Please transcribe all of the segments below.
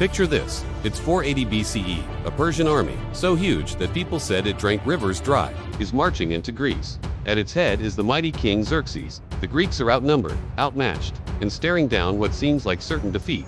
Picture this. It's 480 BCE. A Persian army, so huge that people said it drank rivers dry, is marching into Greece. At its head is the mighty king Xerxes. The Greeks are outnumbered, outmatched, and staring down what seems like certain defeat.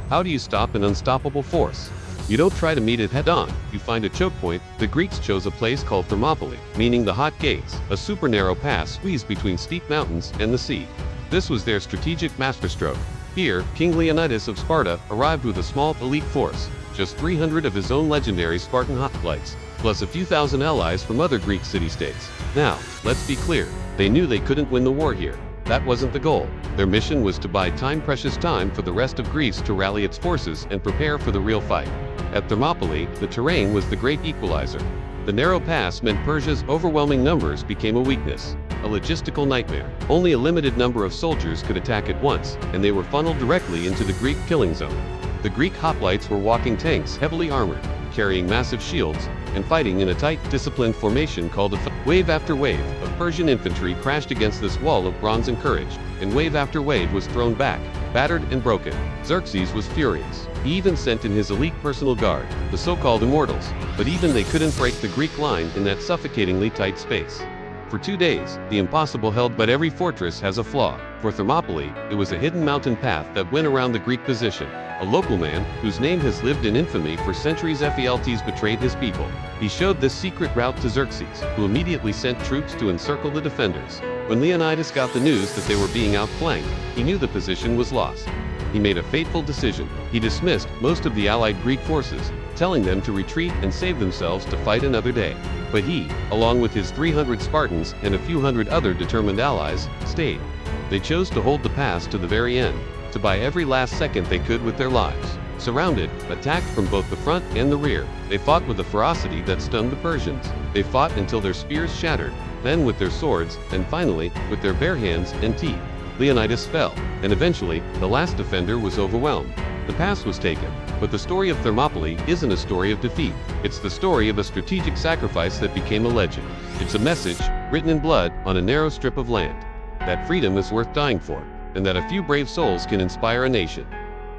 How do you stop an unstoppable force? You don't try to meet it head-on, you find a choke point. The Greeks chose a place called Thermopylae, meaning the hot gates, a super narrow pass squeezed between steep mountains and the sea. This was their strategic masterstroke. Here, King Leonidas of Sparta arrived with a small elite force, just 300 of his own legendary Spartan hoplites, plus a few thousand allies from other Greek city-states. Now, let's be clear, they knew they couldn't win the war here. That wasn't the goal. Their mission was to buy precious time for the rest of Greece to rally its forces and prepare for the real fight. At Thermopylae, the terrain was the great equalizer. The narrow pass meant Persia's overwhelming numbers became a weakness, a logistical nightmare. Only a limited number of soldiers could attack at once, and they were funneled directly into the Greek killing zone. The Greek hoplites were walking tanks heavily armored, carrying massive shields, and fighting in a tight, disciplined formation called a wave after wave of Persian infantry crashed against this wall of bronze and courage, and wave after wave was thrown back, battered and broken. Xerxes was furious. He even sent in his elite personal guard, the so-called immortals, but even they couldn't break the Greek line in that suffocatingly tight space. For 2 days, the impossible held, but every fortress has a flaw. For Thermopylae, it was a hidden mountain path that went around the Greek position. A local man, whose name has lived in infamy for centuries, Ephialtes, betrayed his people. He showed this secret route to Xerxes, who immediately sent troops to encircle the defenders. When Leonidas got the news that they were being outflanked, he knew the position was lost. He made a fateful decision. He dismissed most of the allied Greek forces, telling them to retreat and save themselves to fight another day. But he, along with his 300 Spartans and a few hundred other determined allies, stayed. They chose to hold the pass to the very end, to buy every last second they could with their lives. Surrounded, attacked from both the front and the rear, they fought with a ferocity that stunned the Persians. They fought until their spears shattered, then with their swords, and finally, with their bare hands and teeth. Leonidas fell, and eventually, the last defender was overwhelmed. The pass was taken, but the story of Thermopylae isn't a story of defeat. It's the story of a strategic sacrifice that became a legend. It's a message, written in blood, on a narrow strip of land, that freedom is worth dying for, and that a few brave souls can inspire a nation.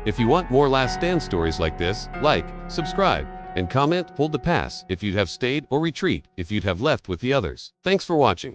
If you want more last stand stories like this, like, subscribe, and comment. Hold the pass if you'd have stayed, or retreat if you'd have left with the others. Thanks for watching.